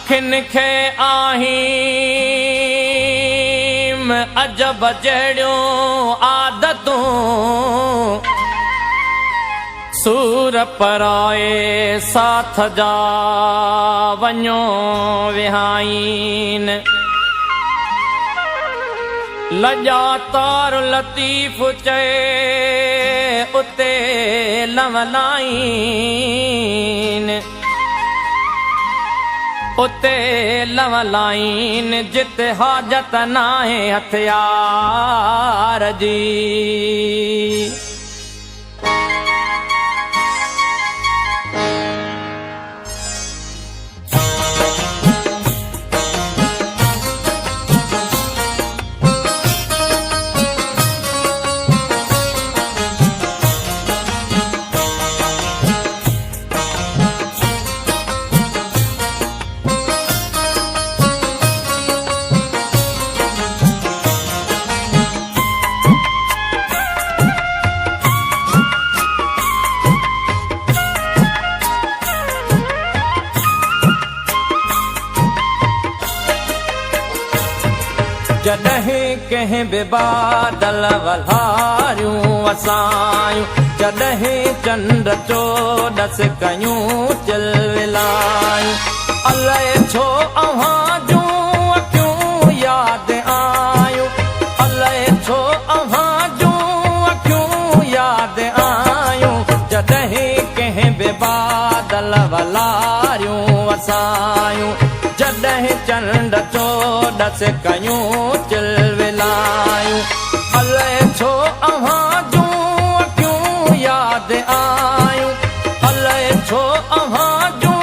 अखियुनि खे आहिम अजब जहिड़ियूं आदतूं सूर पराए साथ जा वञो विहाइन लॼा तार लतीफ़ चए उते लवलाइन उते लवलाइन जिते हाजत नाहे हथियार जी जॾहिं कंहिं बि बादल वल्हारियूं वसायूं जॾहिं चंड चोॾस कयूं चिलविलायूं अलाए छो अव्हां जूं अखियूं यादि आयूं अलाए छो अव्हां जूं अखियूं यादि आयूं जॾहिं कंहिं बि बादल वल्हारियूं वसायूं जॾहिं चंड चोॾस कयूं चिलविलायूं अलाए छो अव्हां जूं अखियूं यादि आयूं अलाए छो अव्हां जूं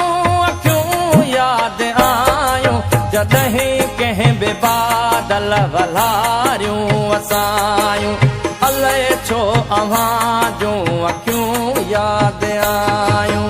अखियूं यादि आयूं जॾहिं कंहिं बि बादल वल्हारियूं वसायूं अलाए छो अव्हां जूं अखियूं यादि आयूं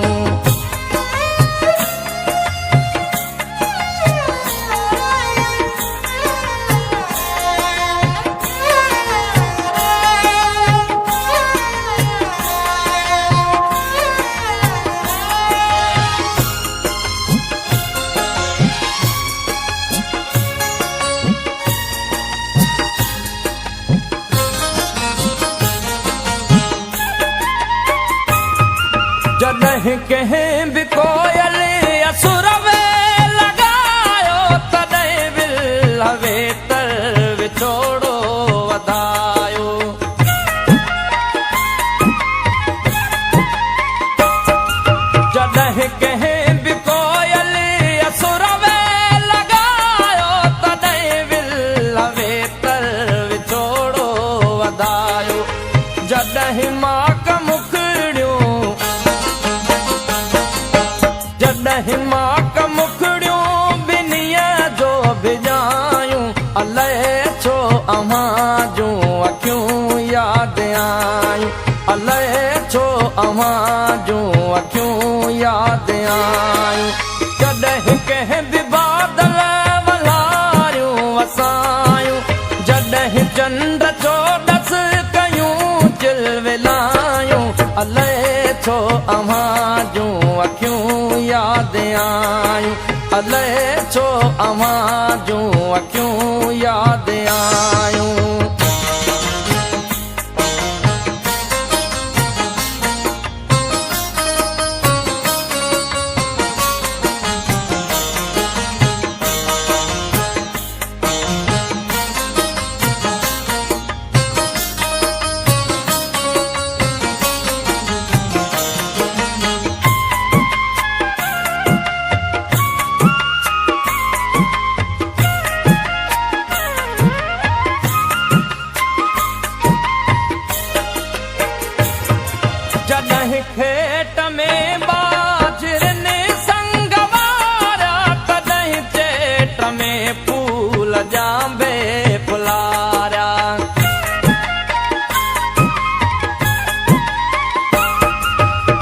जॾहिं कंहिं बि कोयल असुर में लॻायो तॾहिं विल वेतर विछोड़ो वधायो जॾहिं कंहिं बि कोयल असुर में लॻायो तॾहिं विल वेतर विछोड़ो वधायो जॾहिं माक जॾहिं माक मुखड़ियूं ॿिन्हीअ जो भिॼायूं अलाए छो अव्हां जूं अखियूं यादि आयूं अलाए छो अव्हां जूं अखियूं यादि आयूं जॾहिं कंहिं बि बादल वल्हारियूं वसायूं जॾहिं चंड चोॾस कयूं चिलविलायूं अलाए छो अव्हां जूं अखियूं यादि आयूं अलाए छो अव्हां जूं अखियूं यादि आयूं जॾहिं खेत में बाजरनि संग वारा तॾहिं चेट में फूल जांबे फुलारा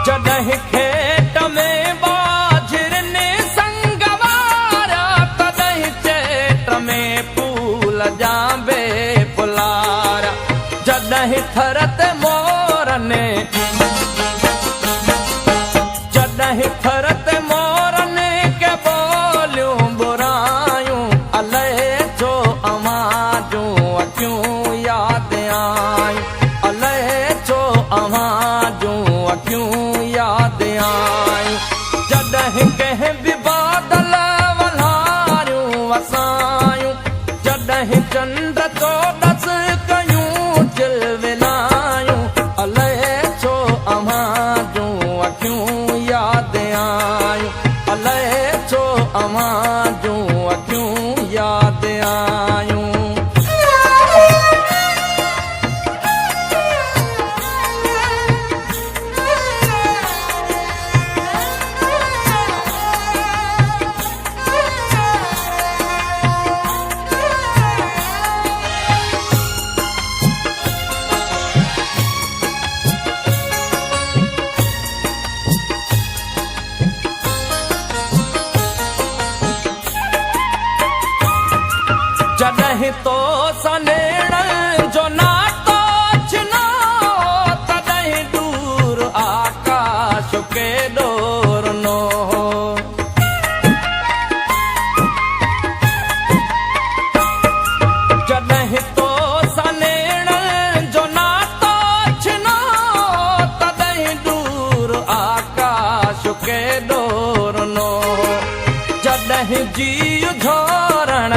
जॾहिं खेत में बाजरनि संग वारा तॾहिं चेट में फूल जांबे फुलारा जॾहिं थरत मोरनि जॾहिं थरत मोरनि के बोलियूं जी झोरण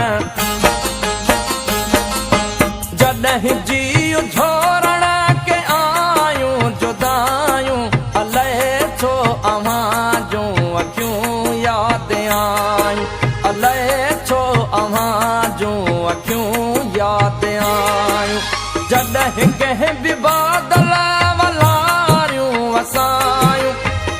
जॾहिं जी झोरण के आयूं जुदायूं अलाए छो अव्हां जूं अखियूं यादि आयूं अलाए छो अव्हां जूं अखियूं यादि आयूं जॾहिं कंहिं बि बादल वलारियूं वसायूं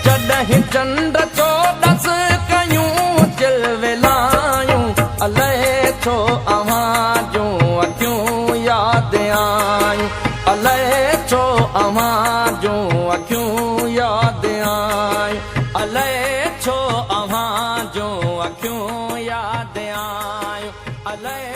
जॾहिं चंड चोॾस कयूं चिलविलायूं अलाए छो अव्हां जूं अखियूं यादि आयूं अलाए छो अव्हां जूं अखियूं यादि आयूं अलाए छो अव्हां जूं अखियूं यादि आयूं अलाए